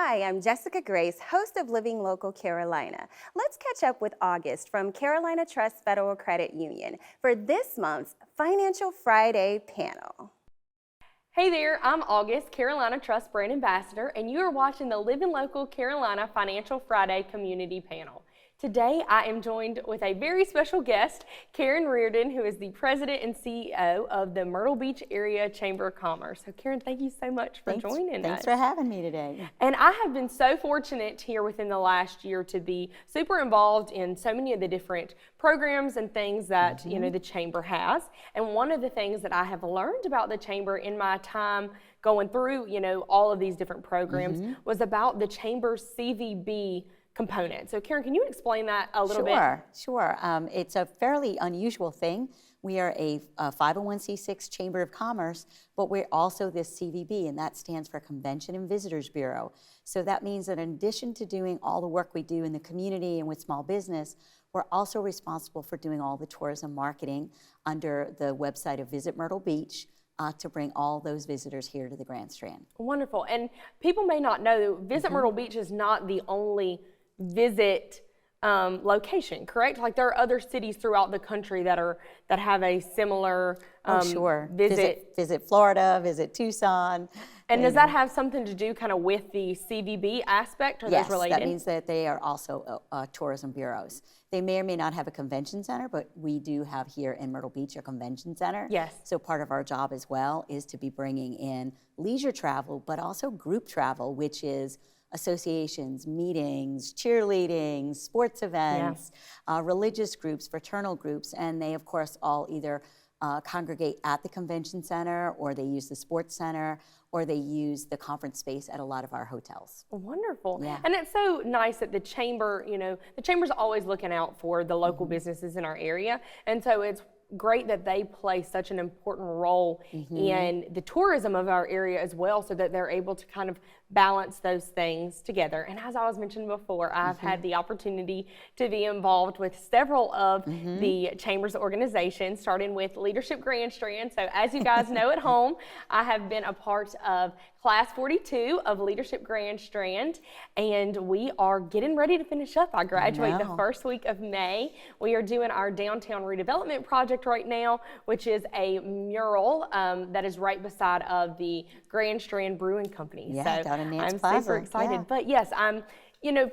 Hi, I'm Jessica Grace, host of Living Local Carolina. Let's catch up with August from Carolina Trust Federal Credit Union for this month's Financial Friday panel. Hey there, I'm August, Carolina Trust Brand Ambassador, and you are watching the Living Local Carolina Financial Friday Community Panel. Today, I am joined with a very special guest, Karen Reardon, who is the President and CEO of the Myrtle Beach Area Chamber of Commerce. So Karen, thank you so much for joining us. Thanks for having me today. And I have been so fortunate here within the last year to be super involved in so many of the different programs and things that the Chamber has. And one of the things that I have learned about the Chamber in my time going through, all of these different programs was about the Chamber's CVB component. So Karen, can you explain that a little bit? Sure. It's a fairly unusual thing. We are a 501c6 Chamber of Commerce, but we're also this CVB, and that stands for Convention and Visitors Bureau. So that means that in addition to doing all the work we do in the community and with small business, we're also responsible for doing all the tourism marketing under the website of Visit Myrtle Beach, to bring all those visitors here to the Grand Strand. Wonderful. And people may not know, Visit Myrtle Beach is not the only visit location, correct? Like there are other cities throughout the country that have a similar Visit Florida, visit Tucson. And does that have something to do kind of with the CVB aspect? Are those related? That means that they are also tourism bureaus. They may or may not have a convention center, but we do have here in Myrtle Beach a convention center. Yes. So part of our job as well is to be bringing in leisure travel, but also group travel, which is associations, meetings, cheerleading, sports events, religious groups, fraternal groups, and they of course all either congregate at the convention center, or they use the sports center, or they use the conference space at a lot of our hotels. Wonderful. Yeah. And it's so nice that the Chamber, the Chamber's always looking out for the local businesses in our area, and so it's great that they play such an important role in the tourism of our area as well, so that they're able to kind of balance those things together. And as I was mentioning before, I've had the opportunity to be involved with several of the Chamber's organizations, starting with Leadership Grand Strand. So as you guys know at home, I have been a part of Class 42 of Leadership Grand Strand, and we are getting ready to finish up. I graduate the first week of May. We are doing our downtown redevelopment project right now, which is a mural that is right beside of the Grand Strand Brewing Company. Yeah, so down in Nance I'm Plaza. super excited. Yeah. But yes, I'm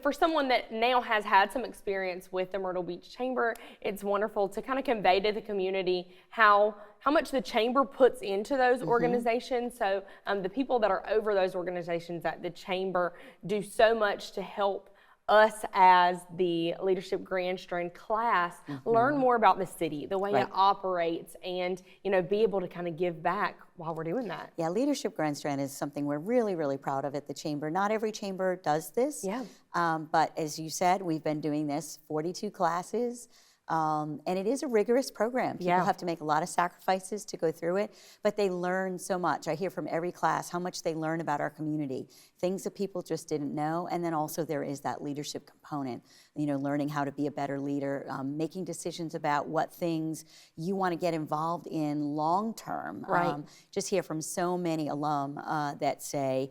for someone that now has had some experience with the Myrtle Beach Chamber, it's wonderful to kind of convey to the community how much the Chamber puts into those organizations. So the people that are over those organizations at the Chamber do so much to help us as the Leadership Grand Strand class learn more about the city, the way it operates, and be able to kind of give back while we're doing that. Yeah, Leadership Grand Strand is something we're really, really proud of at the Chamber. Not every Chamber does this. Yeah. But as you said, we've been doing this 42 classes. And it is a rigorous program. People have to make a lot of sacrifices to go through it, but they learn so much. I hear from every class how much they learn about our community, things that people just didn't know, and then also there is that leadership component, learning how to be a better leader, making decisions about what things you want to get involved in long term. Right. Just hear from so many alum that say,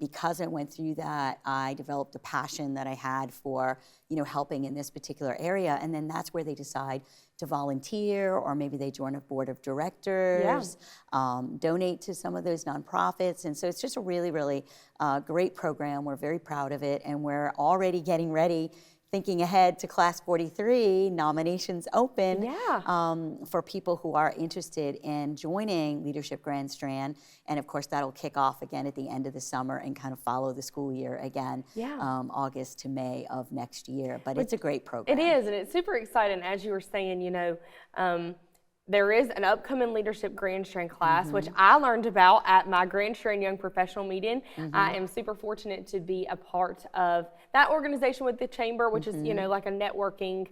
because I went through that, I developed a passion that I had for helping in this particular area, and then that's where they decide to volunteer, or maybe they join a board of directors, donate to some of those nonprofits, and so it's just a really, really great program. We're very proud of it, and we're already getting ready, thinking ahead to Class 43, nominations open for people who are interested in joining Leadership Grand Strand. And of course, that'll kick off again at the end of the summer and kind of follow the school year again, August to May of next year. But it's a great program. It is, and it's super exciting. As you were saying, there is an upcoming Leadership Grand Strand class, which I learned about at my Grand Strand Young Professional meeting. I am super fortunate to be a part of that organization with the Chamber, which is, like a networking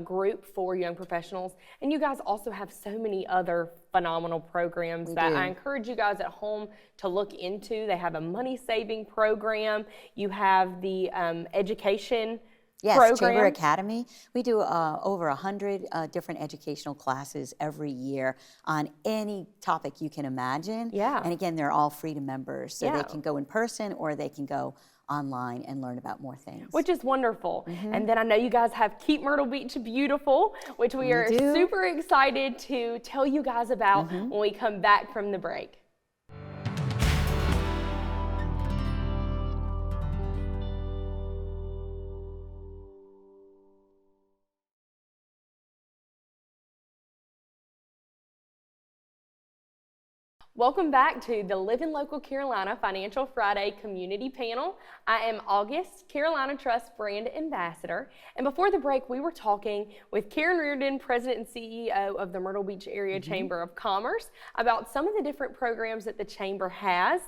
group for young professionals. And you guys also have so many other phenomenal programs that I encourage you guys at home to look into. They have a money-saving program. You have the education Yes, program? Chamber Academy. We do over 100 different educational classes every year on any topic you can imagine. Yeah. And again, they're all free to members, so Yeah. they can go in person or they can go online and learn about more things. Which is wonderful. And then I know you guys have Keep Myrtle Beach Beautiful, which we are do. super excited to tell you guys about when we come back from the break. Welcome back to the Live in Local Carolina Financial Friday Community Panel. I am August, Carolina Trust Brand Ambassador. And before the break, we were talking with Karen Reardon, President and CEO of the Myrtle Beach Area Chamber of Commerce, about some of the different programs that the Chamber has.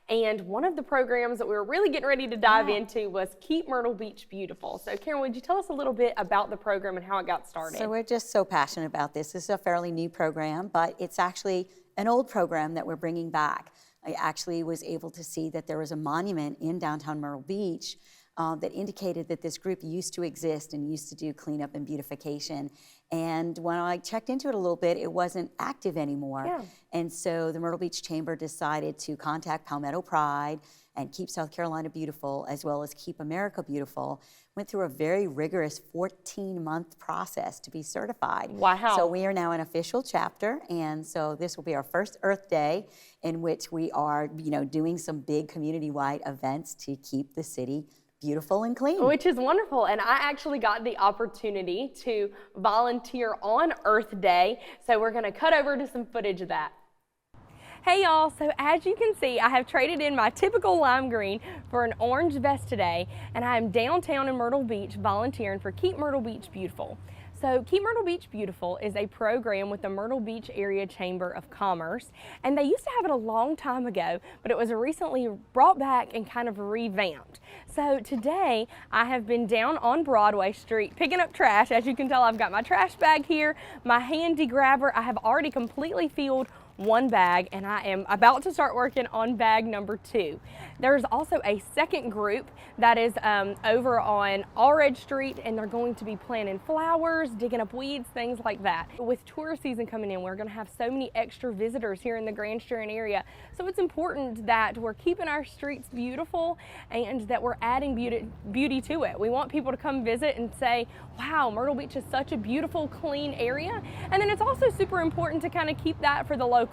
And one of the programs that we were really getting ready to dive into was Keep Myrtle Beach Beautiful. So Karen, would you tell us a little bit about the program and how it got started? So we're just so passionate about this. This is a fairly new program, but it's actually an old program that we're bringing back. I actually was able to see that there was a monument in downtown Myrtle Beach that indicated that this group used to exist and used to do cleanup and beautification. And when I checked into it a little bit, it wasn't active anymore. Yeah. And so the Myrtle Beach Chamber decided to contact Palmetto Pride and Keep South Carolina Beautiful, as well as Keep America Beautiful. Went through a very rigorous 14-month process to be certified. Wow. So we are now an official chapter, and so this will be our first Earth Day, in which we are, doing some big community-wide events to keep the city beautiful and clean. Which is wonderful, and I actually got the opportunity to volunteer on Earth Day, so we're gonna cut over to some footage of that. Hey y'all, so as you can see, I have traded in my typical lime green for an orange vest today, and I am downtown in Myrtle Beach volunteering for Keep Myrtle Beach Beautiful. So Keep Myrtle Beach Beautiful is a program with the Myrtle Beach Area Chamber of Commerce, and they used to have it a long time ago, but it was recently brought back and kind of revamped. So today I have been down on Broadway Street picking up trash. As you can tell, I've got my trash bag here, my handy grabber. I have already completely filled one bag, and I am about to start working on bag number 2. There's also a second group that is over on Allred Street, and they're going to be planting flowers, digging up weeds, things like that. With tourist season coming in, we're going to have so many extra visitors here in the Grand Strand area, so it's important that we're keeping our streets beautiful and that we're adding beauty to it. We want people to come visit and say, wow, Myrtle Beach is such a beautiful, clean area. And then it's also super important to kind of keep that for the locals.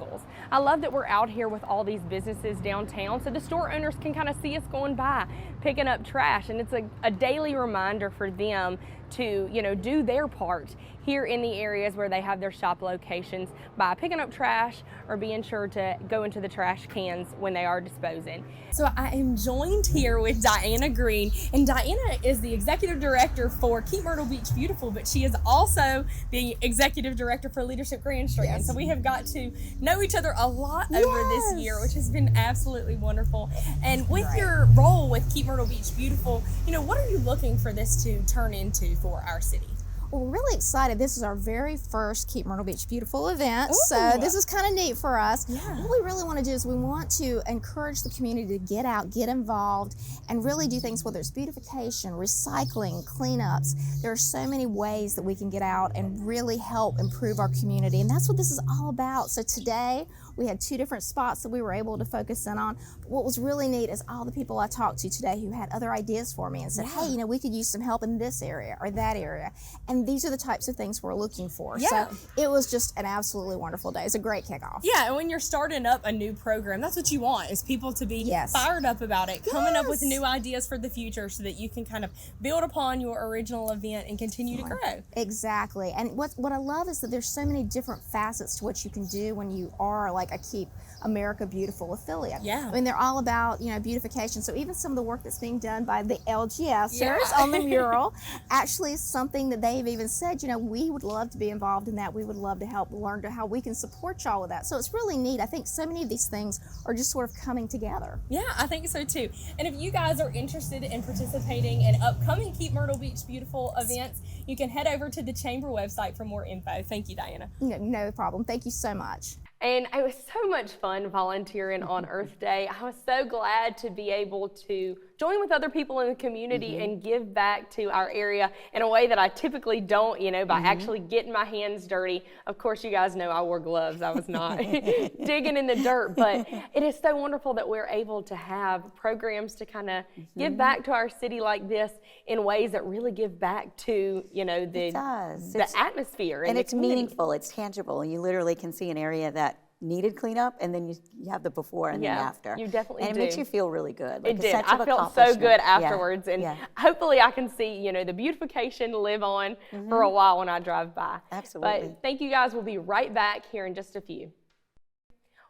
I love that we're out here with all these businesses downtown, so the store owners can kind of see us going by, picking up trash, and it's a daily reminder for them to, do their part here in the areas where they have their shop locations by picking up trash or being sure to go into the trash cans when they are disposing. So I am joined here with Diana Green, and Diana is the executive director for Keep Myrtle Beach Beautiful, but she is also the executive director for Leadership Grand Strand. Yes. So we have got to know each other a lot over this year, which has been absolutely wonderful. And with your role with Keep Myrtle Beach Beautiful, what are you looking for this to turn into for our city? Well, we're really excited. This is our very first Keep Myrtle Beach Beautiful event, so this is kind of neat for us. Yeah. What we really want to do is we want to encourage the community to get out, get involved, and really do things, whether it's beautification, recycling, cleanups. There are so many ways that we can get out and really help improve our community, and that's what this is all about. So today, we had 2 different spots that we were able to focus in on. But what was really neat is all the people I talked to today who had other ideas for me and said, hey, we could use some help in this area or that area. And these are the types of things we're looking for. Yeah. So it was just an absolutely wonderful day. It's a great kickoff. Yeah, and when you're starting up a new program, that's what you want, is people to be Yes. fired up about it, coming up with Yes. new ideas for the future so that you can kind of build upon your original event and continue to grow. Exactly. And what I love is that there's so many different facets to what you can do when you are like a Keep America Beautiful affiliate. Yeah. I mean, they're all about, beautification. So even some of the work that's being done by the LGSers on the mural actually is something that they've even said, we would love to be involved in that. We would love to help learn how we can support y'all with that. So it's really neat. I think so many of these things are just sort of coming together. Yeah, I think so too. And if you guys are interested in participating in upcoming Keep Myrtle Beach Beautiful events, you can head over to the Chamber website for more info. Thank you, Diana. No problem. Thank you so much. And it was so much fun fun volunteering on Earth Day. I was so glad to be able to join with other people in the community and give back to our area in a way that I typically don't, by actually getting my hands dirty. Of course, you guys know I wore gloves. I was not digging in the dirt, but it is so wonderful that we're able to have programs to kind of give back to our city like this in ways that really give back to, the atmosphere. And the it's community. meaningful, it's tangible. You literally can see an area that needed cleanup, and then you have the before and the after. You definitely and do. it makes you feel really good. Like It a did. sense of I felt so accomplishment. good afterwards, and Yeah. hopefully I can see, the beautification live on for a while when I drive by. Absolutely. But thank you guys. We'll be right back here in just a few.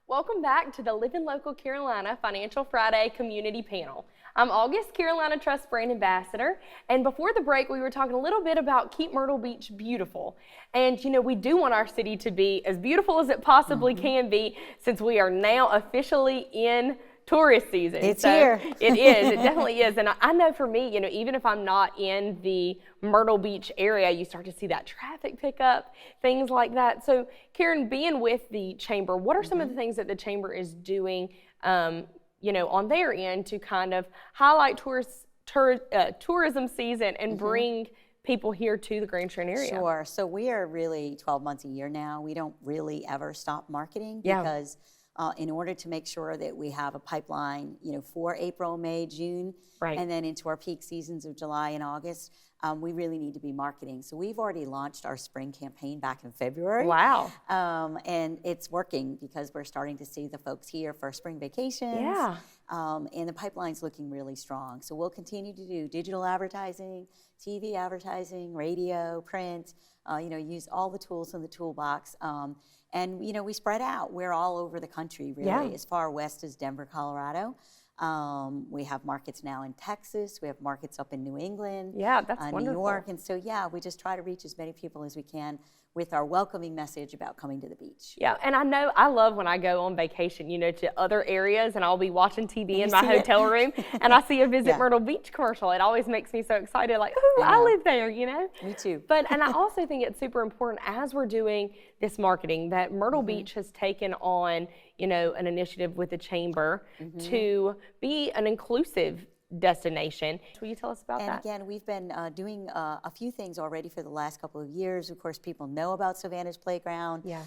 Welcome back to the Living Local Carolina Financial Friday Community Panel. I'm August, Carolina Trust Brand Ambassador, and before the break we were talking a little bit about Keep Myrtle Beach Beautiful. And we do want our city to be as beautiful as it possibly can be, since we are now officially in tourist season. It's here. It is. It definitely is. And I know for me, even if I'm not in the Myrtle Beach area, you start to see that traffic pick up, things like that. So Karen, being with the Chamber, what are some of the things that the Chamber is doing on their end to kind of highlight tourism season and bring people here to the Grand Strand area? Sure. So we are really 12 months a year now. We don't really ever stop marketing because in order to make sure that we have a pipeline, for April, May, June, and then into our peak seasons of July and August, we really need to be marketing. So we've already launched our spring campaign back in February. Wow. And it's working because we're starting to see the folks here for spring vacations. Yeah. And the pipeline's looking really strong. So we'll continue to do digital advertising, TV advertising, radio, print, use all the tools in the toolbox. And, we spread out. We're all over the country, really, as far west as Denver, Colorado. We have markets now in Texas. We have markets up in New England. Yeah, that's wonderful. New York. And so, we just try to reach as many people as we can with our welcoming message about coming to the beach. Yeah, and I love when I go on vacation, to other areas, and I'll be watching TV in my hotel room, and I see a Visit Myrtle Beach commercial. It always makes me so excited, like, ooh, I live there, Me too. And I also think it's super important as we're doing this marketing that Myrtle Beach has taken on, an initiative with the Chamber to be an inclusive destination. Will you tell us about that? And again, we've been doing a few things already for the last couple of years. Of course, people know about Savannah's Playground. Yeah.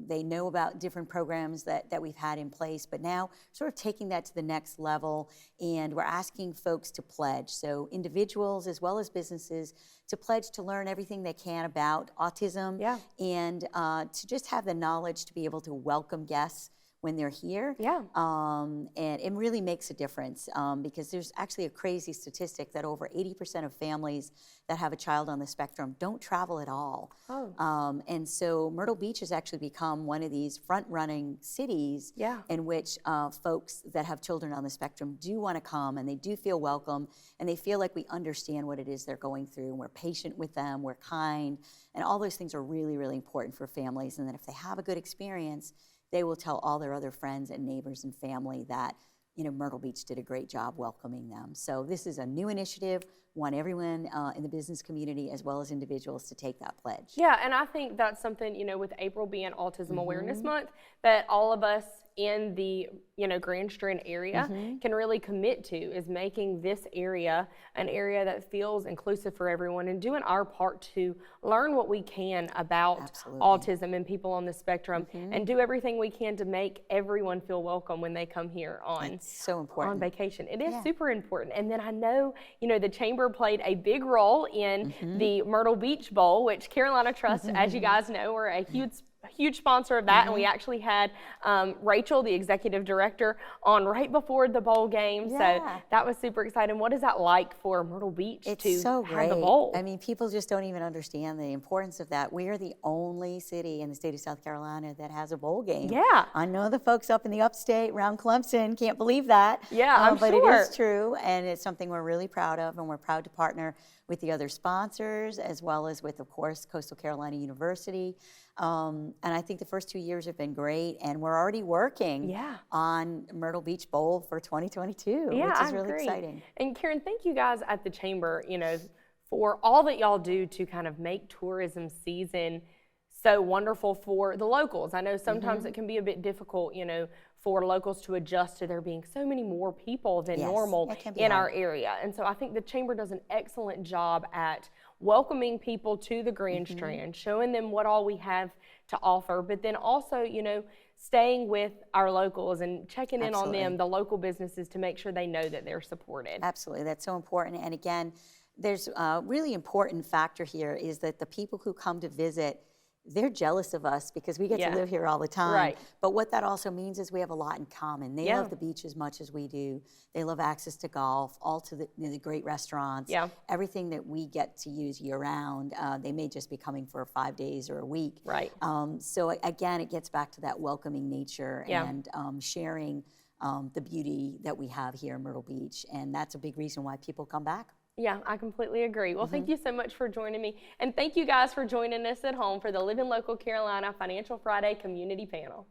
They know about different programs that we've had in place, but now sort of taking that to the next level, and we're asking folks to pledge. So individuals as well as businesses to pledge to learn everything they can about autism and to just have the knowledge to be able to welcome guests when they're here. Yeah. And it really makes a difference because there's actually a crazy statistic that over 80% of families that have a child on the spectrum don't travel at all. Oh. And so Myrtle Beach has actually become one of these front-running cities in which folks that have children on the spectrum do want to come, and they do feel welcome, and they feel like we understand what it is they're going through, and we're patient with them, we're kind, and all those things are really, really important for families. And that if they have a good experience, they will tell all their other friends and neighbors and family that, Myrtle Beach did a great job welcoming them. So this is a new initiative. Want everyone in the business community as well as individuals to take that pledge. Yeah, and I think that's something, with April being Autism Awareness Month, that all of us in the, Grand Strand area can really commit to, is making this area an area that feels inclusive for everyone and doing our part to learn what we can about autism and people on the spectrum and do everything we can to make everyone feel welcome when they come here on vacation. It is super important. And then I know, the Chamber played a big role in the Myrtle Beach Bowl, which Carolina Trust, as you guys know, we're a huge sponsor of that, and we actually had Rachel, the executive director, on right before the bowl game. So that was super exciting. What is that like for Myrtle Beach to have the bowl? I mean, people just don't even understand the importance of that. We are the only city in the state of South Carolina that has a bowl game. Yeah. I know the folks up in the upstate around Clemson can't believe that. Yeah, I'm but sure. It is true, and it's something we're really proud of, and we're proud to partner with the other sponsors, as well as with, of course, Coastal Carolina University. And I think the first 2 years have been great, and we're already working on Myrtle Beach Bowl for 2022, which is really exciting. And Karen, thank you guys at the Chamber, for all that y'all do to kind of make tourism season so wonderful for the locals. I know sometimes it can be a bit difficult, for locals to adjust to there being so many more people than Yes, normal that can be in hard. our area. And so I think the Chamber does an excellent job at welcoming people to the Grand Strand, showing them what all we have to offer, but then also, staying with our locals and checking in on them, Absolutely. the local businesses, to make sure they know that they're supported. Absolutely, that's so important. And again, there's a really important factor here is that the people who come to visit, they're jealous of us because we get Yeah. to live here all the time. Right. But what that also means is we have a lot in common. They Yeah. love the beach as much as we do. They love access to golf, all to the great restaurants. Yeah. Everything that we get to use year round. They may just be coming for 5 days or a week. Right. So again, it gets back to that welcoming nature Yeah. and sharing the beauty that we have here in Myrtle Beach. And that's a big reason why people come back. Yeah, I completely agree. Well, thank you so much for joining me. And thank you guys for joining us at home for the Living Local Carolina Financial Friday Community Panel.